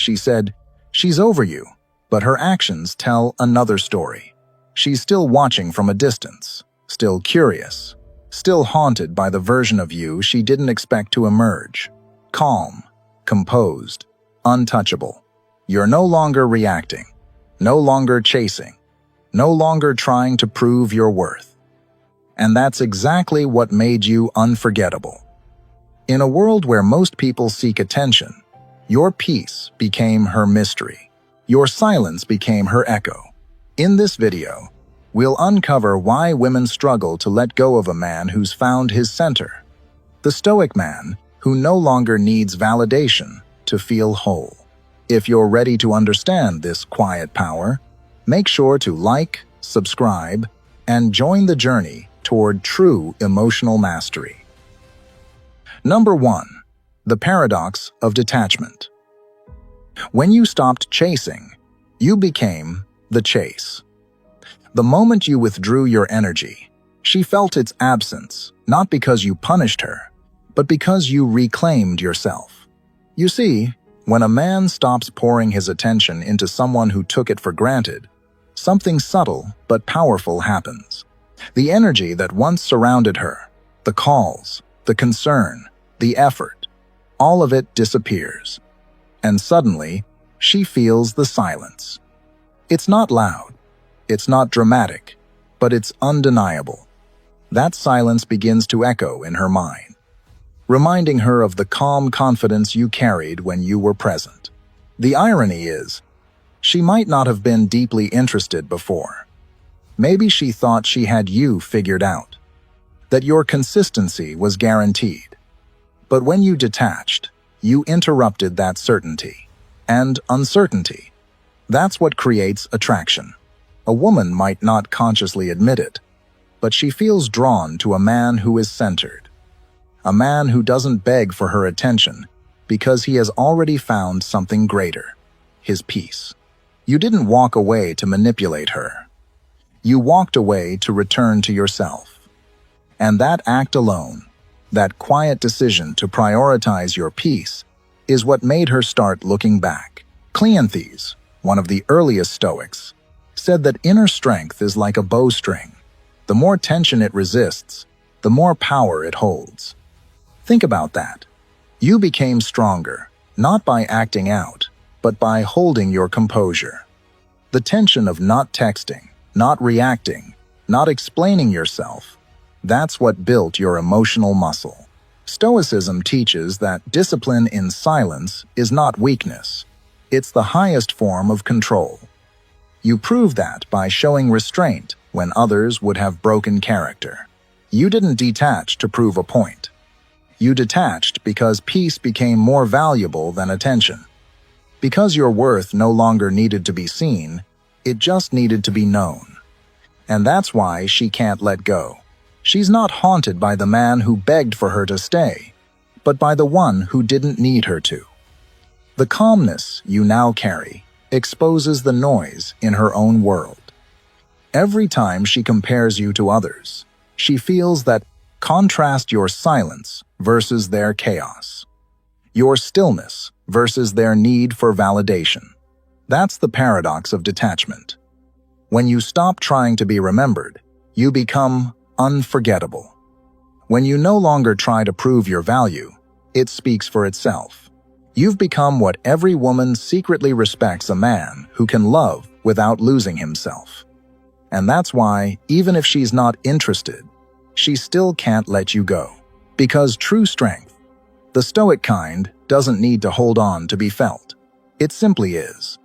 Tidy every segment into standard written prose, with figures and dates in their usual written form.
she said, "She's over you," but her actions tell another story. She's still watching from a distance, still curious, still haunted by the version of you she didn't expect to emerge. Calm, composed, untouchable. You're no longer reacting, no longer chasing, no longer trying to prove your worth. And that's exactly what made you unforgettable. In a world where most people seek attention, your peace became her mystery. Your silence became her echo. In this video, we'll uncover why women struggle to let go of a man who's found his center. The stoic man who no longer needs validation to feel whole. If you're ready to understand this quiet power, make sure to like, subscribe, and join the journey toward true emotional mastery. Number 1. The paradox of detachment. When you stopped chasing, you became the chase. The moment you withdrew your energy, she felt its absence, not because you punished her, but because you reclaimed yourself. You see, when a man stops pouring his attention into someone who took it for granted, something subtle but powerful happens. The energy that once surrounded her, the calls, the concern, the effort, all of it disappears. And suddenly, she feels the silence. It's not loud, it's not dramatic, but it's undeniable. That silence begins to echo in her mind, reminding her of the calm confidence you carried when you were present. The irony is, she might not have been deeply interested before. Maybe she thought she had you figured out, that your consistency was guaranteed. But when you detached, you interrupted that certainty. And uncertainty. That's what creates attraction. A woman might not consciously admit it, but she feels drawn to a man who is centered. A man who doesn't beg for her attention because he has already found something greater, his peace. You didn't walk away to manipulate her. You walked away to return to yourself. And that act alone, that quiet decision to prioritize your peace, is what made her start looking back. Cleanthes, one of the earliest Stoics, said that inner strength is like a bowstring. The more tension it resists, the more power it holds. Think about that. You became stronger, not by acting out, but by holding your composure. The tension of not texting, not reacting, not explaining yourself, that's what built your emotional muscle. Stoicism teaches that discipline in silence is not weakness. It's the highest form of control. You prove that by showing restraint when others would have broken character. You didn't detach to prove a point. You detached because peace became more valuable than attention. Because your worth no longer needed to be seen, it just needed to be known. And that's why she can't let go. She's not haunted by the man who begged for her to stay, but by the one who didn't need her to. The calmness you now carry exposes the noise in her own world. Every time she compares you to others, she feels that contrast your silence versus their chaos, your stillness versus their need for validation. That's the paradox of detachment. When you stop trying to be remembered, you become unforgettable. When you no longer try to prove your value, it speaks for itself. You've become what every woman secretly respects: a man who can love without losing himself. And that's why, even if she's not interested, she still can't let you go. Because true strength, the stoic kind, doesn't need to hold on to be felt. It simply is.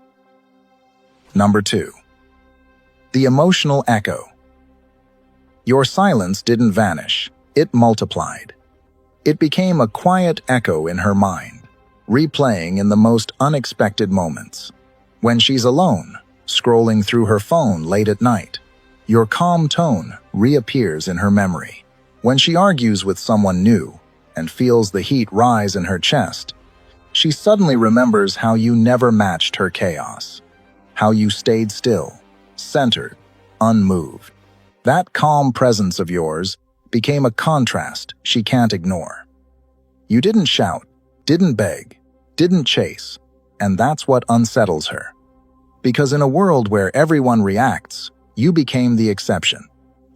Number 2. The emotional echo. Your silence didn't vanish, it multiplied. It became a quiet echo in her mind, replaying in the most unexpected moments. When she's alone, scrolling through her phone late at night, your calm tone reappears in her memory. When she argues with someone new and feels the heat rise in her chest, she suddenly remembers how you never matched her chaos, how you stayed still, centered, unmoved. That calm presence of yours became a contrast she can't ignore. You didn't shout, didn't beg, didn't chase, and that's what unsettles her. Because in a world where everyone reacts, you became the exception.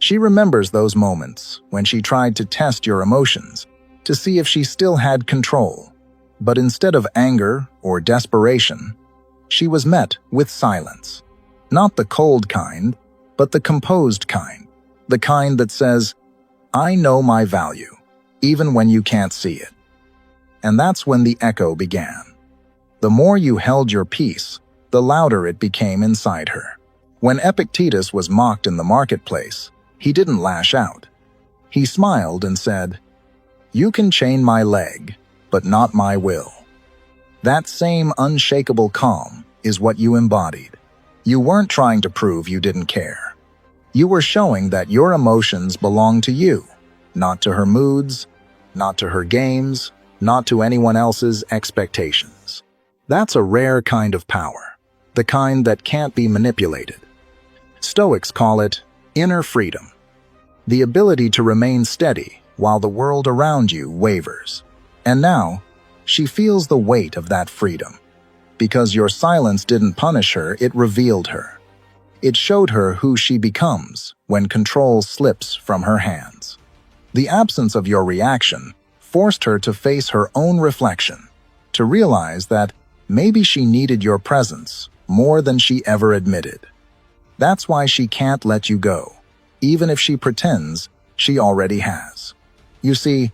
She remembers those moments when she tried to test your emotions to see if she still had control. But instead of anger or desperation, she was met with silence. Not the cold kind, but the composed kind. The kind that says, "I know my value, even when you can't see it." And that's when the echo began. The more you held your peace, the louder it became inside her. When Epictetus was mocked in the marketplace, he didn't lash out. He smiled and said, "You can chain my leg, but not my will." That same unshakable calm is what you embodied. You weren't trying to prove you didn't care. You were showing that your emotions belong to you, not to her moods, not to her games, not to anyone else's expectations. That's a rare kind of power, the kind that can't be manipulated. Stoics call it inner freedom, the ability to remain steady while the world around you wavers. And now, she feels the weight of that freedom. Because your silence didn't punish her, it revealed her. It showed her who she becomes when control slips from her hands. The absence of your reaction forced her to face her own reflection, to realize that maybe she needed your presence more than she ever admitted. That's why she can't let you go, even if she pretends she already has. You see,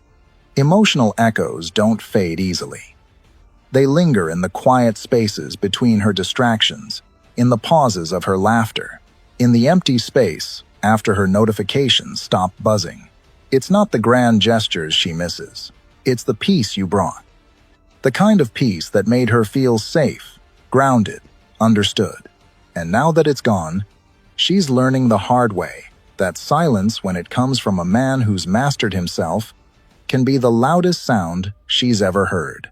emotional echoes don't fade easily. They linger in the quiet spaces between her distractions, in the pauses of her laughter, in the empty space after her notifications stop buzzing. It's not the grand gestures she misses. It's the peace you brought. The kind of peace that made her feel safe, grounded, understood. And now that it's gone, she's learning the hard way that silence, when it comes from a man who's mastered himself, can be the loudest sound she's ever heard.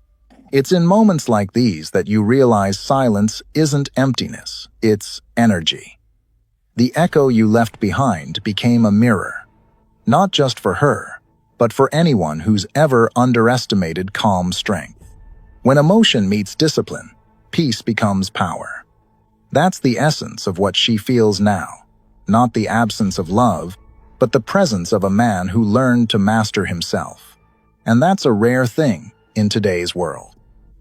It's in moments like these that you realize silence isn't emptiness, it's energy. The echo you left behind became a mirror, not just for her, but for anyone who's ever underestimated calm strength. When emotion meets discipline, peace becomes power. That's the essence of what she feels now, not the absence of love, but the presence of a man who learned to master himself. And that's a rare thing in today's world.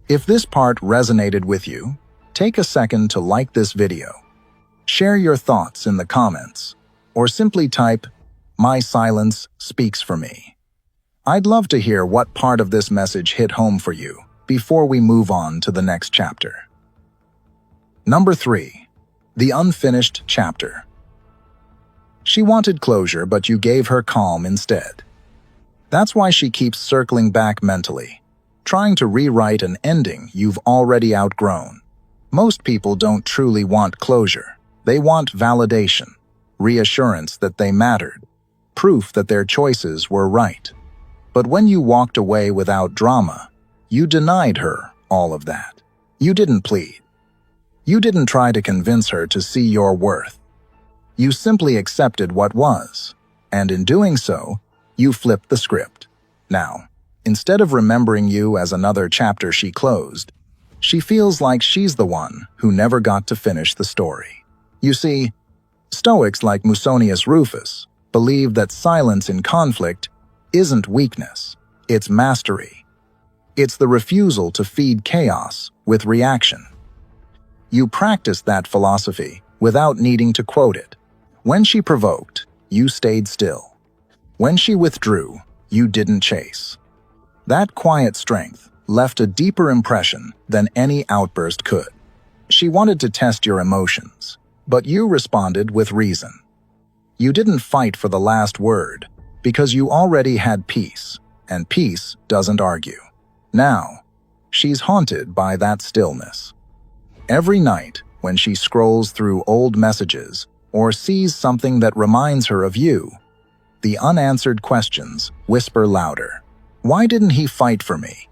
If this part resonated with you, take a second to like this video. Share your thoughts in the comments, or simply type, "My silence speaks for me." I'd love to hear what part of this message hit home for you before we move on to the next chapter. Number 3. The unfinished chapter. She wanted closure, but you gave her calm instead. That's why she keeps circling back mentally, trying to rewrite an ending you've already outgrown. Most people don't truly want closure. They want validation, reassurance that they mattered, proof that their choices were right. But when you walked away without drama, you denied her all of that. You didn't plead. You didn't try to convince her to see your worth. You simply accepted what was, and in doing so, you flipped the script. Now, instead of remembering you as another chapter she closed, she feels like she's the one who never got to finish the story. You see, Stoics like Musonius Rufus believe that silence in conflict isn't weakness, it's mastery. It's the refusal to feed chaos with reaction. You practiced that philosophy without needing to quote it. When she provoked, you stayed still. When she withdrew, you didn't chase. That quiet strength left a deeper impression than any outburst could. She wanted to test your emotions, but you responded with reason. You didn't fight for the last word because you already had peace, and peace doesn't argue. Now, she's haunted by that stillness. Every night, when she scrolls through old messages or sees something that reminds her of you, the unanswered questions whisper louder. Why didn't he fight for me?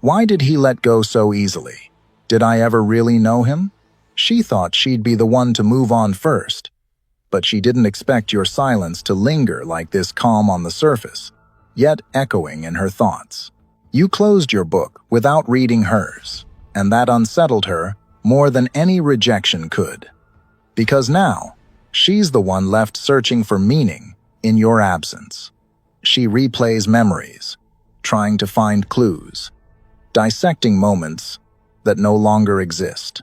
Why did he let go so easily? Did I ever really know him? She thought she'd be the one to move on first, but she didn't expect your silence to linger like this calm on the surface, yet echoing in her thoughts. You closed your book without reading hers, and that unsettled her more than any rejection could. Because now, she's the one left searching for meaning in your absence. She replays memories, trying to find clues, dissecting moments that no longer exist.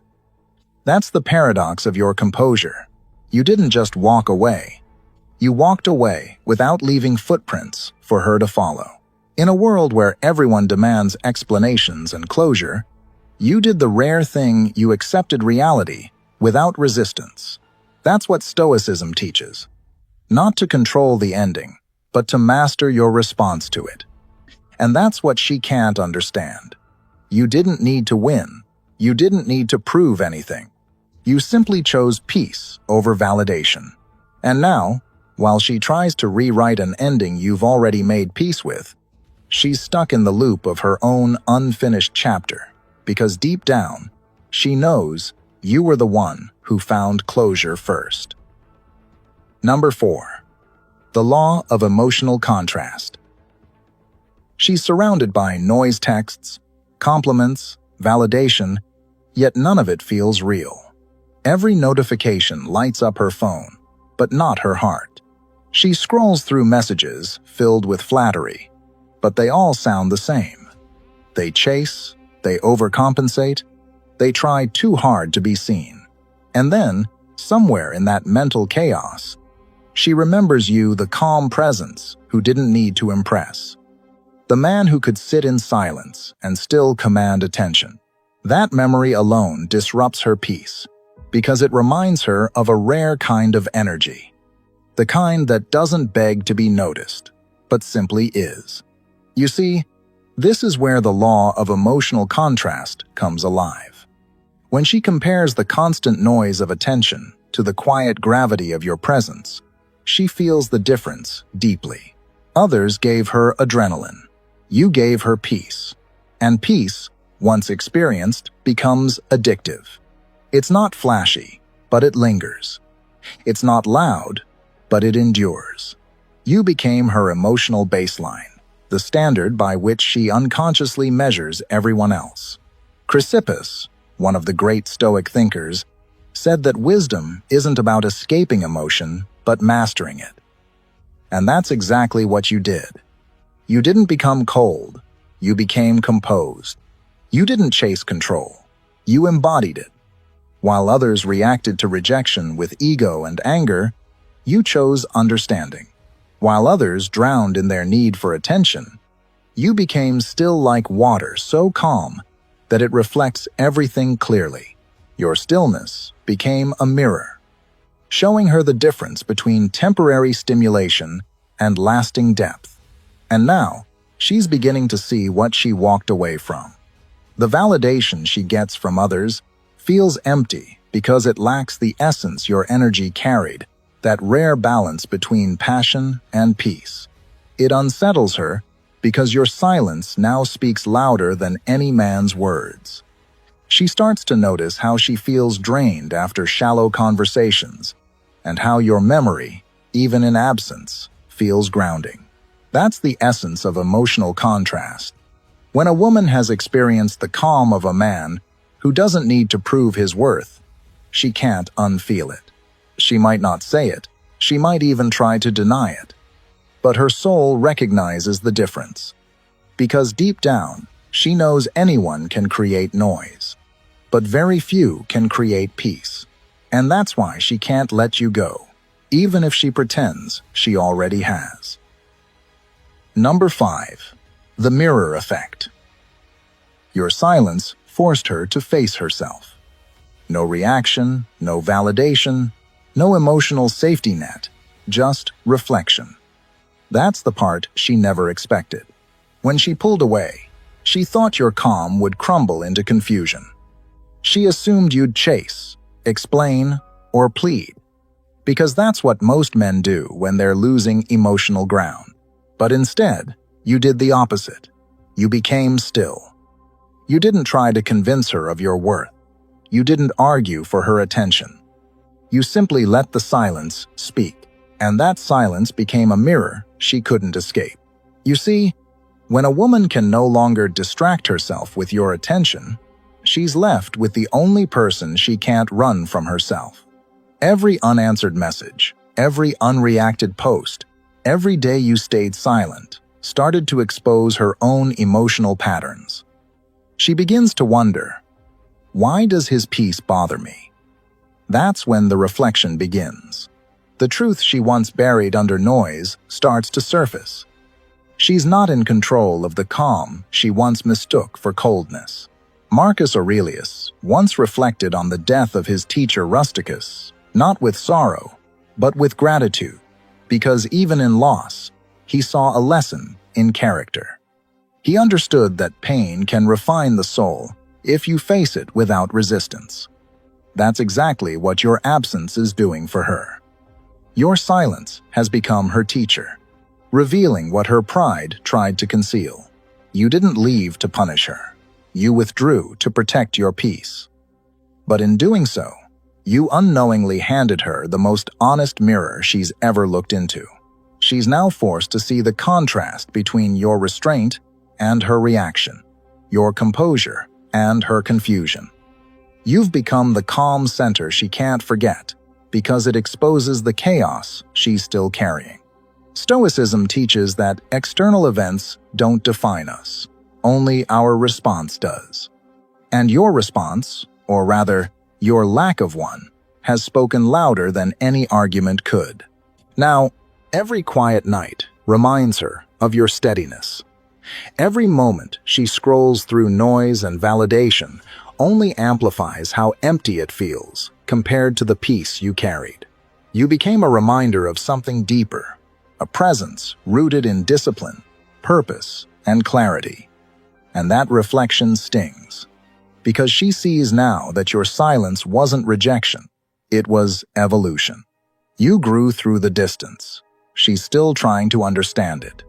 That's the paradox of your composure. You didn't just walk away. You walked away without leaving footprints for her to follow. In a world where everyone demands explanations and closure, you did the rare thing: you accepted reality without resistance. That's what Stoicism teaches. Not to control the ending, but to master your response to it. And that's what she can't understand. You didn't need to win. You didn't need to prove anything. You simply chose peace over validation. And now, while she tries to rewrite an ending you've already made peace with, she's stuck in the loop of her own unfinished chapter, because deep down, she knows you were the one who found closure first. Number 4. The law of emotional contrast. She's surrounded by noise texts, compliments, validation, yet none of it feels real. Every notification lights up her phone, but not her heart. She scrolls through messages filled with flattery, but they all sound the same. They chase, they overcompensate, they try too hard to be seen. And then, somewhere in that mental chaos, she remembers you, the calm presence who didn't need to impress. The man who could sit in silence and still command attention. That memory alone disrupts her peace, because it reminds her of a rare kind of energy. The kind that doesn't beg to be noticed, but simply is. You see, this is where the law of emotional contrast comes alive. When she compares the constant noise of attention to the quiet gravity of your presence, she feels the difference deeply. Others gave her adrenaline. You gave her peace. And peace, once experienced, becomes addictive. It's not flashy, but it lingers. It's not loud, but it endures. You became her emotional baseline, the standard by which she unconsciously measures everyone else. Chrysippus, one of the great Stoic thinkers, said that wisdom isn't about escaping emotion, but mastering it. And that's exactly what you did. You didn't become cold. You became composed. You didn't chase control. You embodied it. While others reacted to rejection with ego and anger, you chose understanding. While others drowned in their need for attention, you became still like water, so calm that it reflects everything clearly. Your stillness became a mirror, showing her the difference between temporary stimulation and lasting depth. And now, she's beginning to see what she walked away from. The validation she gets from others feels empty because it lacks the essence your energy carried, that rare balance between passion and peace. It unsettles her because your silence now speaks louder than any man's words. She starts to notice how she feels drained after shallow conversations, and how your memory, even in absence, feels grounding. That's the essence of emotional contrast. When a woman has experienced the calm of a man who doesn't need to prove his worth, she can't unfeel it. She might not say it, she might even try to deny it. But her soul recognizes the difference. Because deep down, she knows anyone can create noise, but very few can create peace. And that's why she can't let you go, even if she pretends she already has. Number 5. The mirror effect. Your silence forced her to face herself. No reaction, no validation, no emotional safety net, just reflection. That's the part she never expected. When she pulled away, she thought your calm would crumble into confusion. She assumed you'd chase, explain, or plead, because that's what most men do when they're losing emotional ground. But instead, you did the opposite. You became still. You didn't try to convince her of your worth. You didn't argue for her attention. You simply let the silence speak, and that silence became a mirror she couldn't escape. You see, when a woman can no longer distract herself with your attention, She's left with the only person she can't run from herself. Every unanswered message, every unreacted post, every day you stayed silent, started to expose her own emotional patterns. She begins to wonder, why does his peace bother me? That's when the reflection begins. The truth she once buried under noise starts to surface. She's not in control of the calm she once mistook for coldness. Marcus Aurelius once reflected on the death of his teacher Rusticus, not with sorrow, but with gratitude, because even in loss, he saw a lesson in character. He understood that pain can refine the soul if you face it without resistance. That's exactly what your absence is doing for her. Your silence has become her teacher, revealing what her pride tried to conceal. You didn't leave to punish her. You withdrew to protect your peace. But in doing so, you unknowingly handed her the most honest mirror she's ever looked into. She's now forced to see the contrast between your restraint and her reaction, your composure and her confusion. You've become the calm center she can't forget because it exposes the chaos she's still carrying. Stoicism teaches that external events don't define us, only our response does. And your response, or rather, your lack of one, has spoken louder than any argument could. Now, every quiet night reminds her of your steadiness. Every moment she scrolls through noise and validation only amplifies how empty it feels compared to the peace you carried. You became a reminder of something deeper, a presence rooted in discipline, purpose, and clarity. And that reflection stings, because she sees now that your silence wasn't rejection, it was evolution. You grew through the distance. She's still trying to understand it.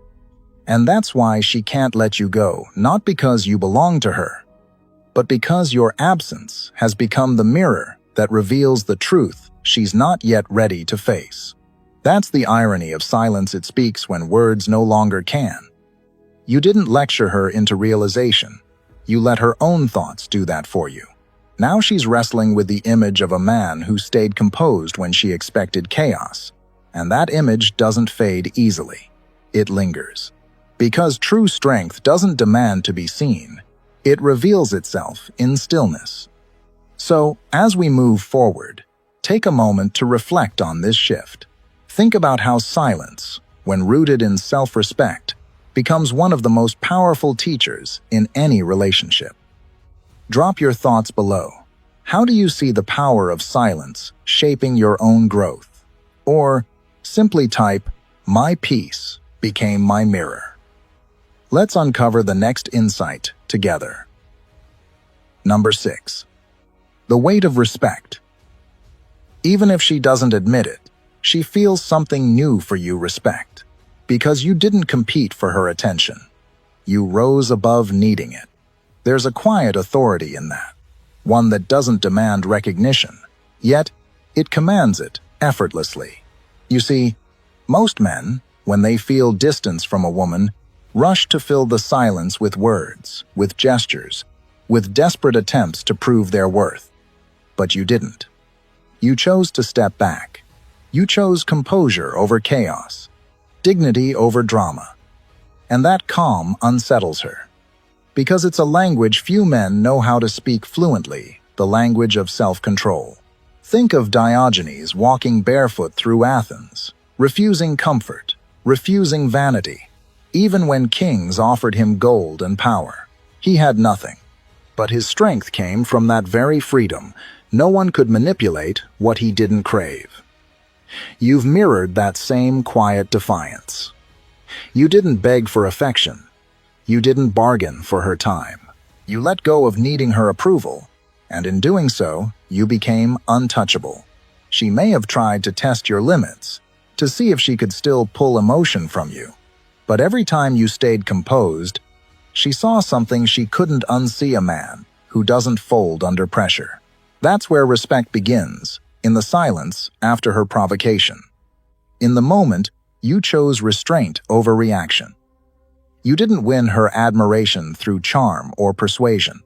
And that's why she can't let you go, not because you belong to her, but because your absence has become the mirror that reveals the truth she's not yet ready to face. That's the irony of silence. It speaks when words no longer can. You didn't lecture her into realization. You let her own thoughts do that for you. Now she's wrestling with the image of a man who stayed composed when she expected chaos. And that image doesn't fade easily. It lingers. Because true strength doesn't demand to be seen. It reveals itself in stillness. So, as we move forward, take a moment to reflect on this shift. Think about how silence, when rooted in self-respect, becomes one of the most powerful teachers in any relationship. Drop your thoughts below. How do you see the power of silence shaping your own growth? Or simply type, "My peace became my mirror." Let's uncover the next insight together. Number 6. The weight of respect. Even if she doesn't admit it, she feels something new for you: respect. Because you didn't compete for her attention. You rose above needing it. There's a quiet authority in that, one that doesn't demand recognition, yet it commands it effortlessly. You see, most men, when they feel distance from a woman, rush to fill the silence with words, with gestures, with desperate attempts to prove their worth. But you didn't. You chose to step back. You chose composure over chaos, dignity over drama. And that calm unsettles her. Because it's a language few men know how to speak fluently, the language of self-control. Think of Diogenes walking barefoot through Athens, refusing comfort, refusing vanity. Even when kings offered him gold and power, he had nothing. But his strength came from that very freedom. No one could manipulate what he didn't crave. You've mirrored that same quiet defiance. You didn't beg for affection. You didn't bargain for her time. You let go of needing her approval, and in doing so, you became untouchable. She may have tried to test your limits, to see if she could still pull emotion from you. But every time you stayed composed, she saw something she couldn't unsee: a man who doesn't fold under pressure. That's where respect begins, in the silence after her provocation. In the moment, you chose restraint over reaction. You didn't win her admiration through charm or persuasion.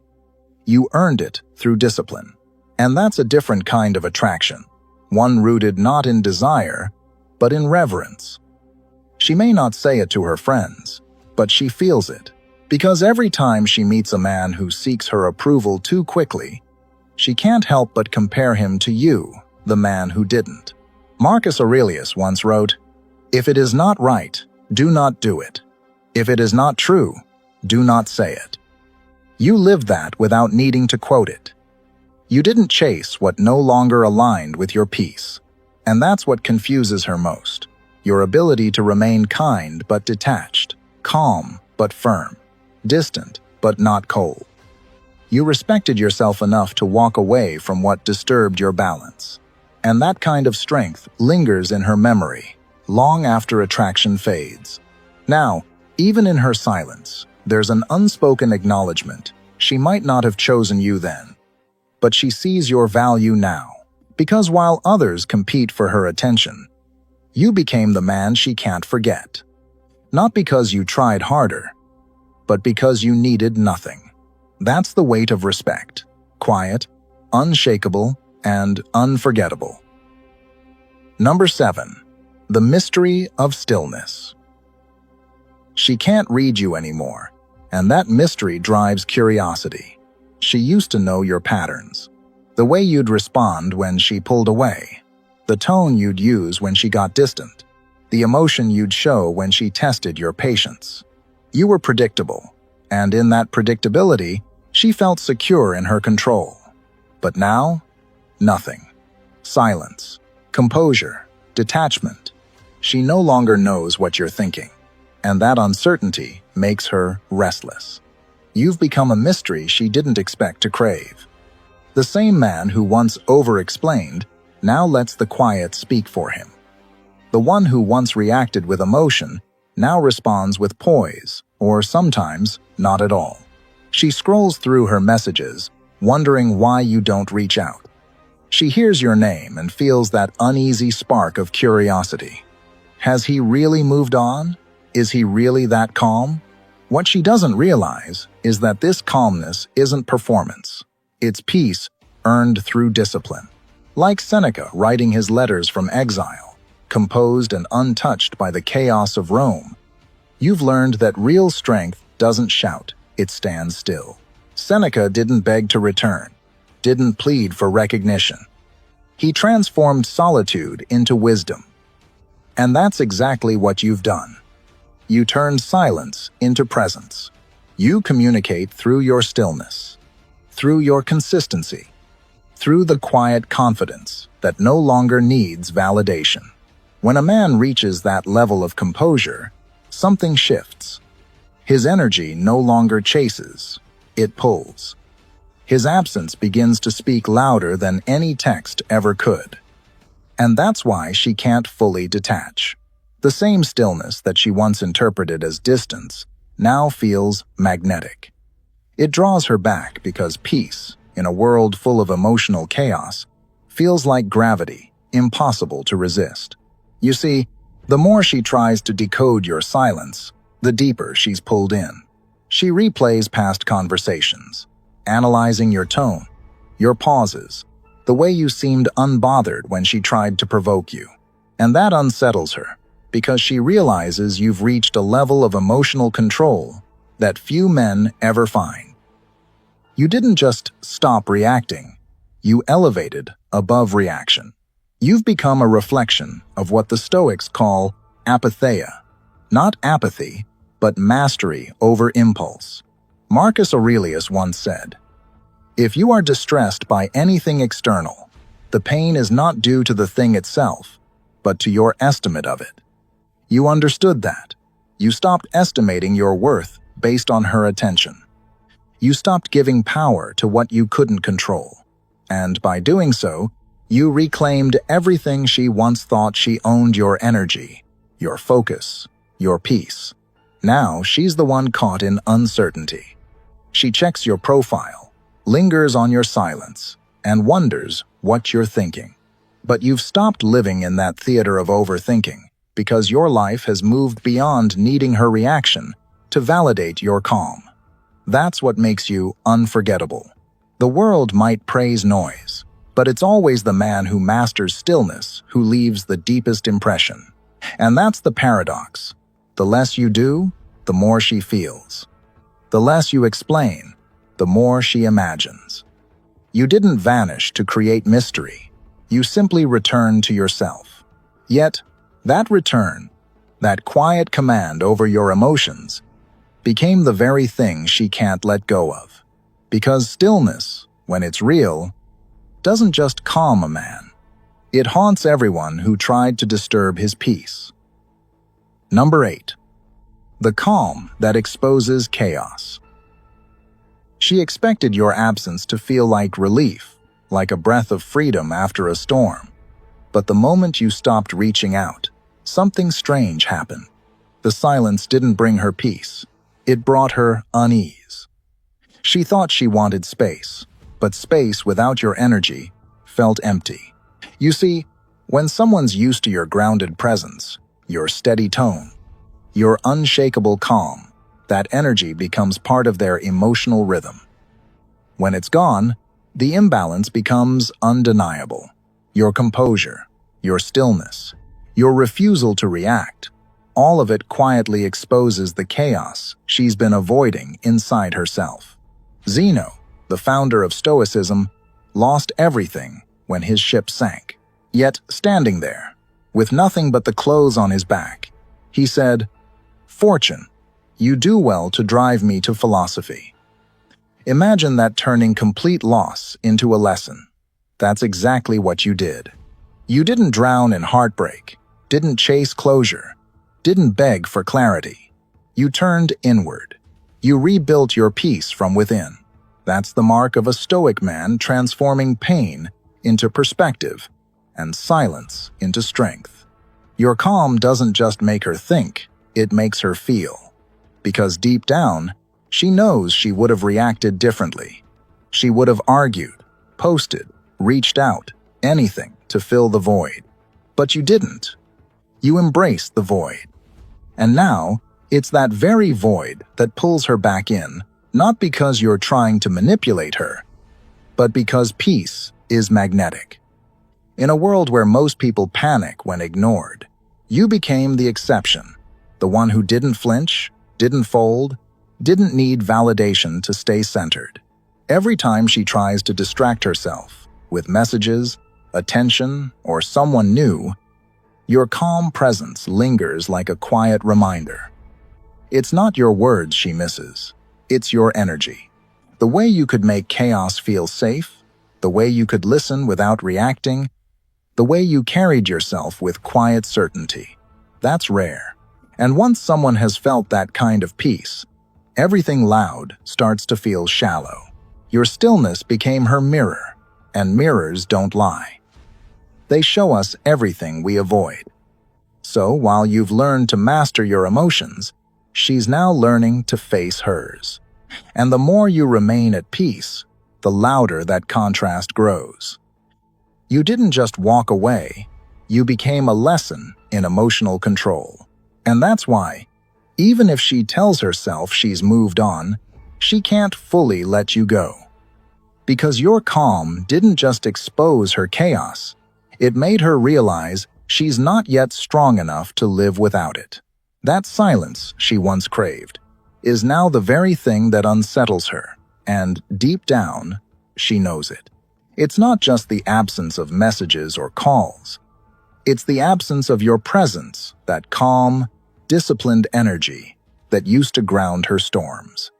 You earned it through discipline. And that's a different kind of attraction, one rooted not in desire, but in reverence. She may not say it to her friends, but she feels it, because every time she meets a man who seeks her approval too quickly, she can't help but compare him to you, the man who didn't. Marcus Aurelius once wrote, "If it is not right, do not do it. If it is not true, do not say it." You lived that without needing to quote it. You didn't chase what no longer aligned with your peace. And that's what confuses her most. Your ability to remain kind but detached, calm but firm, distant but not cold. You respected yourself enough to walk away from what disturbed your balance. And that kind of strength lingers in her memory, long after attraction fades. Now, even in her silence, there's an unspoken acknowledgement. She might not have chosen you then, but she sees your value now. Because while others compete for her attention, you became the man she can't forget. Not because you tried harder, but because you needed nothing. That's the weight of respect. Quiet, unshakable, and unforgettable. Number 7. The mystery of stillness. She can't read you anymore, and that mystery drives curiosity. She used to know your patterns. The way you'd respond when she pulled away, the tone you'd use when she got distant, the emotion you'd show when she tested your patience. You were predictable, and in that predictability, she felt secure in her control. But now, nothing. Silence, composure, detachment. She no longer knows what you're thinking, and that uncertainty makes her restless. You've become a mystery she didn't expect to crave. The same man who once over-explained now lets the quiet speak for him. The one who once reacted with emotion now responds with poise, or sometimes not at all. She scrolls through her messages, wondering why you don't reach out. She hears your name and feels that uneasy spark of curiosity. Has he really moved on? Is he really that calm? What she doesn't realize is that this calmness isn't performance. It's peace earned through discipline. Like Seneca writing his letters from exile, composed and untouched by the chaos of Rome, you've learned that real strength doesn't shout, it stands still. Seneca didn't beg to return, didn't plead for recognition. He transformed solitude into wisdom. And that's exactly what you've done. You turned silence into presence. You communicate through your stillness, through your consistency, through the quiet confidence that no longer needs validation. When a man reaches that level of composure, something shifts. His energy no longer chases, it pulls. His absence begins to speak louder than any text ever could. And that's why she can't fully detach. The same stillness that she once interpreted as distance now feels magnetic. It draws her back because peace, in a world full of emotional chaos, feels like gravity, impossible to resist. You see, the more she tries to decode your silence, the deeper she's pulled in. She replays past conversations, analyzing your tone, your pauses, the way you seemed unbothered when she tried to provoke you. And that unsettles her, because she realizes you've reached a level of emotional control that few men ever find. You didn't just stop reacting, you elevated above reaction. You've become a reflection of what the Stoics call apatheia, not apathy, but mastery over impulse. Marcus Aurelius once said, "If you are distressed by anything external, the pain is not due to the thing itself, but to your estimate of it." You understood that. You stopped estimating your worth based on her attention. You stopped giving power to what you couldn't control. And by doing so, you reclaimed everything she once thought she owned: your energy, your focus, your peace. Now she's the one caught in uncertainty. She checks your profile, lingers on your silence, and wonders what you're thinking. But you've stopped living in that theater of overthinking, because your life has moved beyond needing her reaction to validate your calm. That's what makes you unforgettable. The world might praise noise, but it's always the man who masters stillness who leaves the deepest impression. And that's the paradox. The less you do, the more she feels. The less you explain, the more she imagines. You didn't vanish to create mystery. You simply returned to yourself. Yet, that return, that quiet command over your emotions, became the very thing she can't let go of. Because stillness, when it's real, doesn't just calm a man. It haunts everyone who tried to disturb his peace. Number 8. The calm that exposes chaos. She expected your absence to feel like relief, like a breath of freedom after a storm. But the moment you stopped reaching out, something strange happened. The silence didn't bring her peace. It brought her unease. She thought she wanted space, but space without your energy felt empty. You see, when someone's used to your grounded presence, your steady tone, your unshakable calm, that energy becomes part of their emotional rhythm. When it's gone, the imbalance becomes undeniable. Your composure, your stillness, your refusal to react, all of it quietly exposes the chaos she's been avoiding inside herself. Zeno, the founder of Stoicism, lost everything when his ship sank. Yet, standing there, with nothing but the clothes on his back, he said, "Fortune, you do well to drive me to philosophy." Imagine that turning complete loss into a lesson. That's exactly what you did. You didn't drown in heartbreak, didn't chase closure, didn't beg for clarity. You turned inward. You rebuilt your peace from within. That's the mark of a stoic man transforming pain into perspective and silence into strength. Your calm doesn't just make her think, it makes her feel. Because deep down, she knows she would have reacted differently. She would have argued, posted, reached out, anything to fill the void. But you didn't. You embraced the void. And now, it's that very void that pulls her back in, not because you're trying to manipulate her, but because peace is magnetic. In a world where most people panic when ignored, you became the exception, the one who didn't flinch, didn't fold, didn't need validation to stay centered. Every time she tries to distract herself with messages, attention, or someone new, your calm presence lingers like a quiet reminder. It's not your words she misses, it's your energy. The way you could make chaos feel safe, the way you could listen without reacting, the way you carried yourself with quiet certainty. That's rare. And once someone has felt that kind of peace, everything loud starts to feel shallow. Your stillness became her mirror, and mirrors don't lie. They show us everything we avoid. So while you've learned to master your emotions, she's now learning to face hers. And the more you remain at peace, the louder that contrast grows. You didn't just walk away, you became a lesson in emotional control. And that's why, even if she tells herself she's moved on, she can't fully let you go. Because your calm didn't just expose her chaos, it made her realize she's not yet strong enough to live without it. That silence she once craved is now the very thing that unsettles her, and deep down, she knows it. It's not just the absence of messages or calls. It's the absence of your presence, that calm, disciplined energy that used to ground her storms.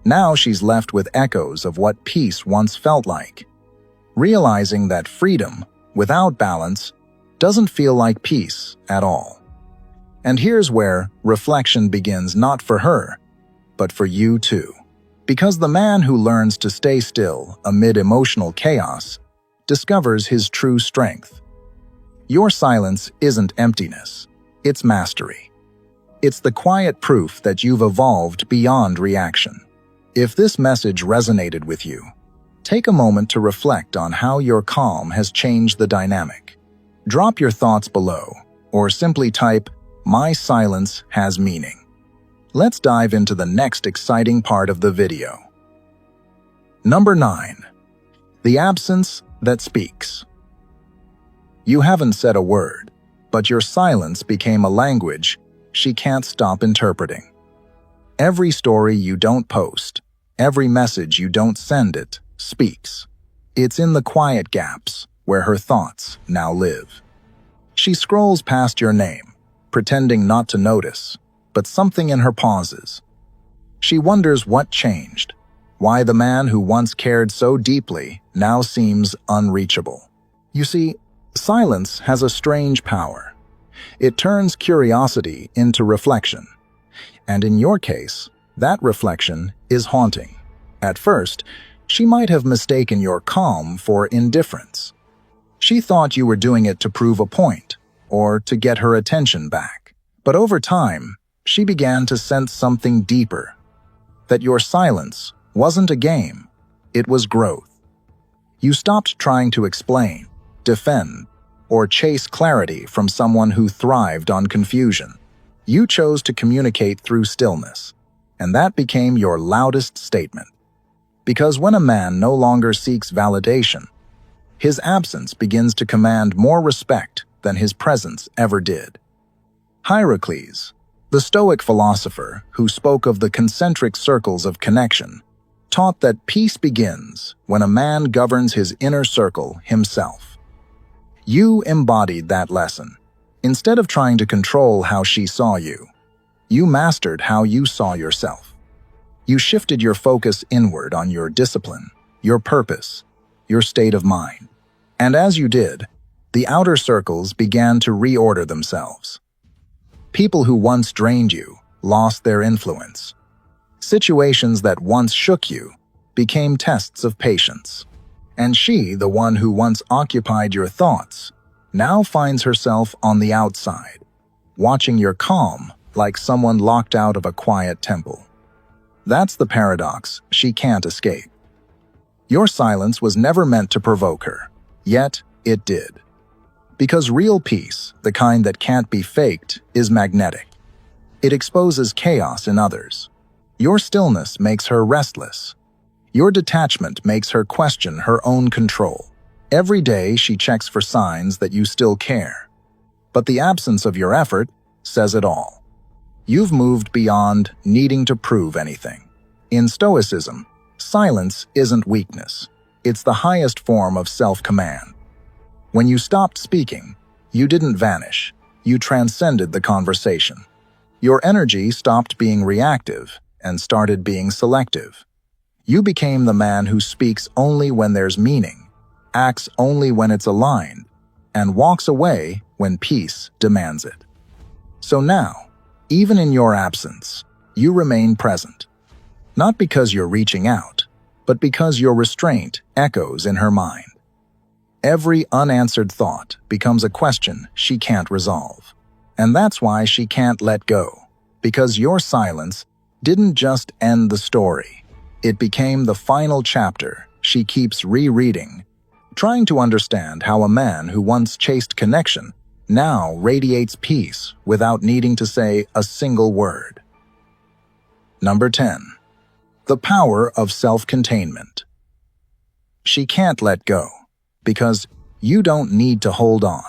Now she's left with echoes of what peace once felt like, realizing that freedom, without balance, doesn't feel like peace at all. And here's where reflection begins, not for her, but for you too. Because the man who learns to stay still amid emotional chaos discovers his true strength. Your silence isn't emptiness, it's mastery. It's the quiet proof that you've evolved beyond reaction. If this message resonated with you, take a moment to reflect on how your calm has changed the dynamic. Drop your thoughts below, or simply type, "My silence has meaning." Let's dive into the next exciting part of the video. Number 9. The absence that speaks. You haven't said a word, but your silence became a language she can't stop interpreting. Every story you don't post, every message you don't send it, speaks. It's in the quiet gaps where her thoughts now live. She scrolls past your name, pretending not to notice, but something in her pauses. She wonders what changed, why the man who once cared so deeply now seems unreachable. You see, silence has a strange power. It turns curiosity into reflection. And in your case, that reflection is haunting. At first, she might have mistaken your calm for indifference. She thought you were doing it to prove a point, or to get her attention back. But over time, she began to sense something deeper. That your silence wasn't a game, it was growth. You stopped trying to explain, defend, or chase clarity from someone who thrived on confusion. You chose to communicate through stillness, and that became your loudest statement. Because when a man no longer seeks validation, his absence begins to command more respect than his presence ever did. Hierocles, the Stoic philosopher who spoke of the concentric circles of connection, taught that peace begins when a man governs his inner circle himself. You embodied that lesson. Instead of trying to control how she saw you, you mastered how you saw yourself. You shifted your focus inward on your discipline, your purpose, your state of mind. And as you did, the outer circles began to reorder themselves. People who once drained you lost their influence. Situations that once shook you became tests of patience. And she, the one who once occupied your thoughts, now finds herself on the outside, watching your calm like someone locked out of a quiet temple. That's the paradox she can't escape. Your silence was never meant to provoke her, yet it did. Because real peace, the kind that can't be faked, is magnetic. It exposes chaos in others. Your stillness makes her restless. Your detachment makes her question her own control. Every day she checks for signs that you still care. But the absence of your effort says it all. You've moved beyond needing to prove anything. In Stoicism, silence isn't weakness. It's the highest form of self-command. When you stopped speaking, you didn't vanish. You transcended the conversation. Your energy stopped being reactive and started being selective. You became the man who speaks only when there's meaning, acts only when it's aligned, and walks away when peace demands it. So now, even in your absence, you remain present. Not because you're reaching out, but because your restraint echoes in her mind. Every unanswered thought becomes a question she can't resolve. And that's why she can't let go, because your silence didn't just end the story. It became the final chapter she keeps rereading, trying to understand how a man who once chased connection now radiates peace without needing to say a single word. Number 10. The power of self-containment. She can't let go, because you don't need to hold on.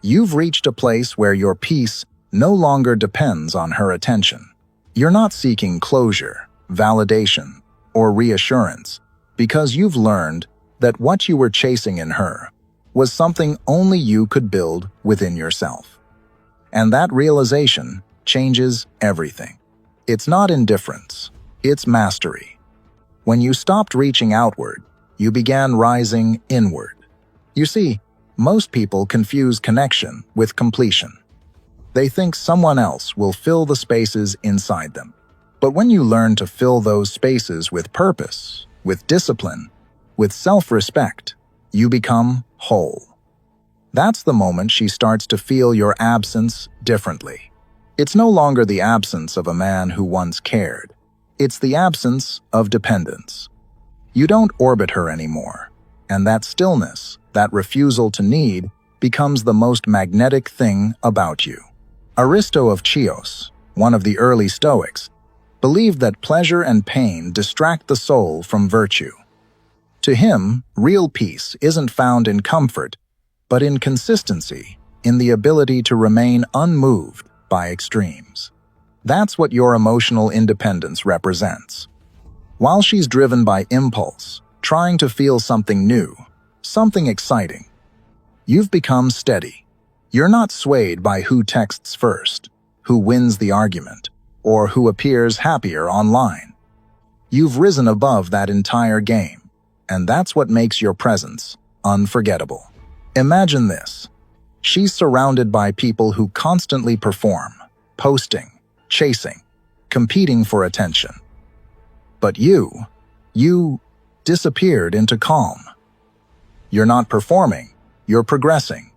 You've reached a place where your peace no longer depends on her attention. You're not seeking closure, validation, or reassurance, because you've learned that what you were chasing in her was something only you could build within yourself. And that realization changes everything. It's not indifference, it's mastery. When you stopped reaching outward, you began rising inward. You see, most people confuse connection with completion. They think someone else will fill the spaces inside them. But when you learn to fill those spaces with purpose, with discipline, with self-respect, you become whole. That's the moment she starts to feel your absence differently. It's no longer the absence of a man who once cared. It's the absence of dependence. You don't orbit her anymore, and that stillness, that refusal to need, becomes the most magnetic thing about you. Aristo of Chios, one of the early Stoics, believed that pleasure and pain distract the soul from virtue. To him, real peace isn't found in comfort, but in consistency, in the ability to remain unmoved by extremes. That's what your emotional independence represents. While she's driven by impulse, trying to feel something new, something exciting, you've become steady. You're not swayed by who texts first, who wins the argument, or who appears happier online. You've risen above that entire game, and that's what makes your presence unforgettable. Imagine this. She's surrounded by people who constantly perform, posting, chasing, competing for attention. But you disappeared into calm. You're not performing, you're progressing.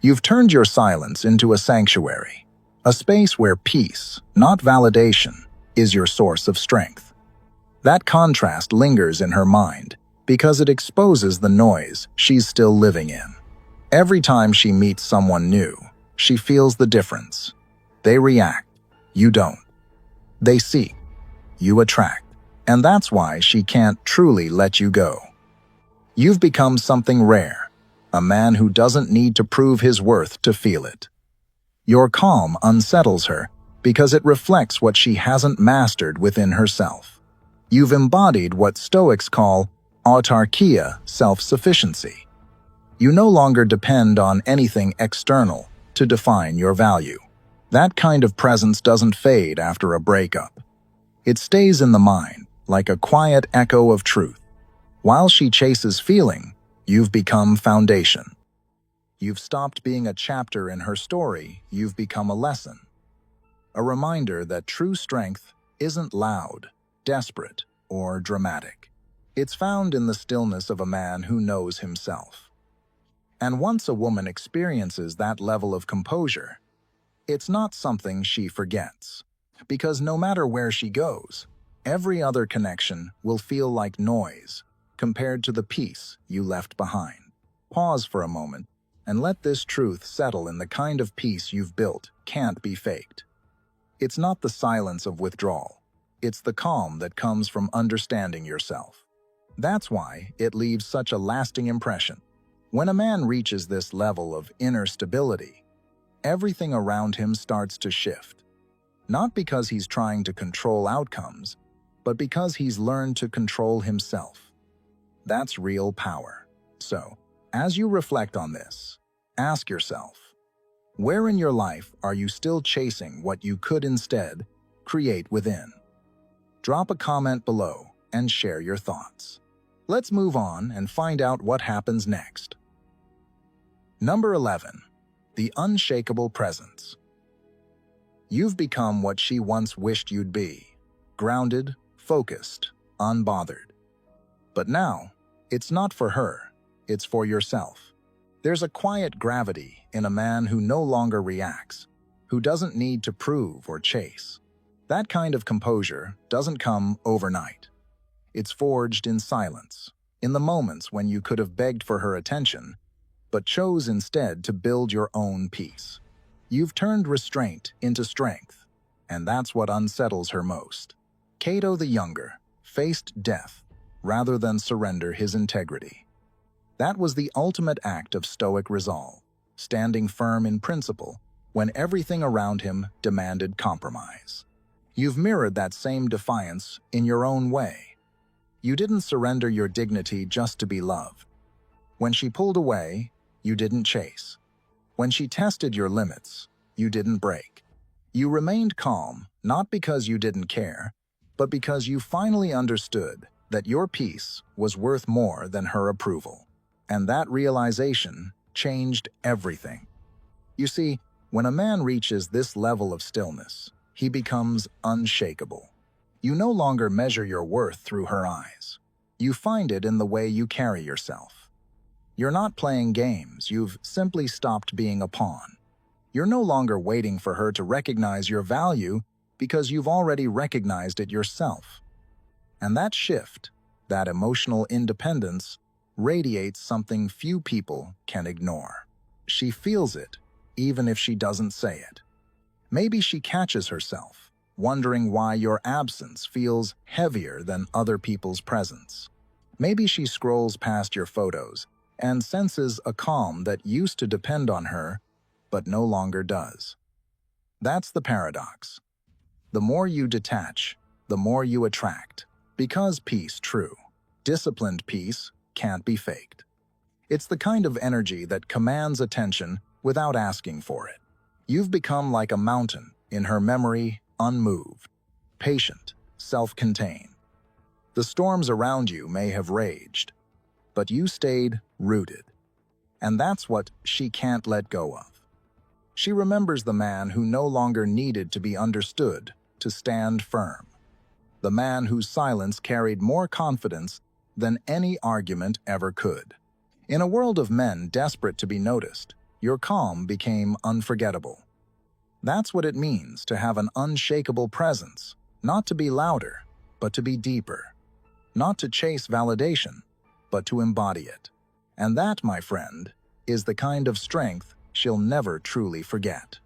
You've turned your silence into a sanctuary, a space where peace, not validation, is your source of strength. That contrast lingers in her mind because it exposes the noise she's still living in. Every time she meets someone new, she feels the difference. They react, you don't. They seek, you attract. And that's why she can't truly let you go. You've become something rare, a man who doesn't need to prove his worth to feel it. Your calm unsettles her because it reflects what she hasn't mastered within herself. You've embodied what Stoics call autarkia, self-sufficiency. You no longer depend on anything external to define your value. That kind of presence doesn't fade after a breakup. It stays in the mind, like a quiet echo of truth. While she chases feeling, you've become foundation. You've stopped being a chapter in her story, you've become a lesson. A reminder that true strength isn't loud, desperate, or dramatic. It's found in the stillness of a man who knows himself. And once a woman experiences that level of composure, it's not something she forgets. Because no matter where she goes, every other connection will feel like noise compared to the peace you left behind. Pause for a moment and let this truth settle in. The kind of peace you've built can't be faked. It's not the silence of withdrawal. It's the calm that comes from understanding yourself. That's why it leaves such a lasting impression. When a man reaches this level of inner stability, everything around him starts to shift. Not because he's trying to control outcomes, but because he's learned to control himself. That's real power. So, as you reflect on this, ask yourself, where in your life are you still chasing what you could instead create within? Drop a comment below and share your thoughts. Let's move on and find out what happens next. Number 11. The unshakable presence. You've become what she once wished you'd be. Grounded, focused, unbothered. But now, it's not for her, it's for yourself. There's a quiet gravity in a man who no longer reacts, who doesn't need to prove or chase. That kind of composure doesn't come overnight. It's forged in silence, in the moments when you could have begged for her attention, but chose instead to build your own peace. You've turned restraint into strength, and that's what unsettles her most. Cato the Younger faced death rather than surrender his integrity. That was the ultimate act of stoic resolve, standing firm in principle when everything around him demanded compromise. You've mirrored that same defiance in your own way. You didn't surrender your dignity just to be loved. When she pulled away, you didn't chase. When she tested your limits, you didn't break. You remained calm, not because you didn't care, but because you finally understood that your peace was worth more than her approval. And that realization changed everything. You see, when a man reaches this level of stillness, he becomes unshakable. You no longer measure your worth through her eyes. You find it in the way you carry yourself. You're not playing games, you've simply stopped being a pawn. You're no longer waiting for her to recognize your value because you've already recognized it yourself. And that shift, that emotional independence, radiates something few people can ignore. She feels it, even if she doesn't say it. Maybe she catches herself, wondering why your absence feels heavier than other people's presence. Maybe she scrolls past your photos and senses a calm that used to depend on her, but no longer does. That's the paradox. The more you detach, the more you attract. Because peace, true, disciplined peace, can't be faked. It's the kind of energy that commands attention without asking for it. You've become like a mountain in her memory, unmoved, patient, self-contained. The storms around you may have raged, but you stayed rooted. And that's what she can't let go of. She remembers the man who no longer needed to be understood to stand firm. The man whose silence carried more confidence than any argument ever could. In a world of men desperate to be noticed, your calm became unforgettable. That's what it means to have an unshakable presence, not to be louder, but to be deeper. Not to chase validation, but to embody it. And that, my friend, is the kind of strength she'll never truly forget.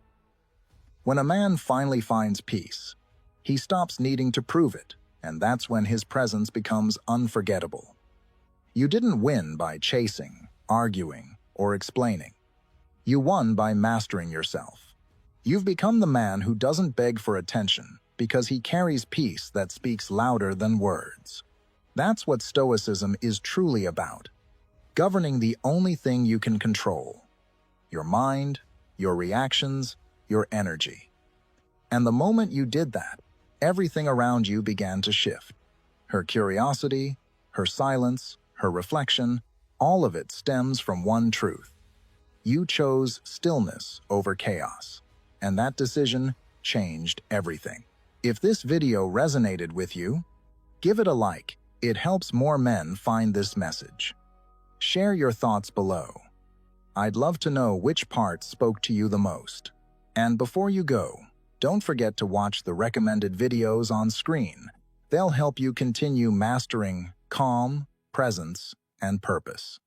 When a man finally finds peace, he stops needing to prove it, and that's when his presence becomes unforgettable. You didn't win by chasing, arguing, or explaining. You won by mastering yourself. You've become the man who doesn't beg for attention because he carries peace that speaks louder than words. That's what Stoicism is truly about. Governing the only thing you can control. Your mind, your reactions, your energy. And the moment you did that, everything around you began to shift. Her curiosity, her silence, her reflection, all of it stems from one truth. You chose stillness over chaos, and that decision changed everything. If this video resonated with you, give it a like. It helps more men find this message. Share your thoughts below. I'd love to know which part spoke to you the most. And before you go, don't forget to watch the recommended videos on screen. They'll help you continue mastering calm, presence, and purpose.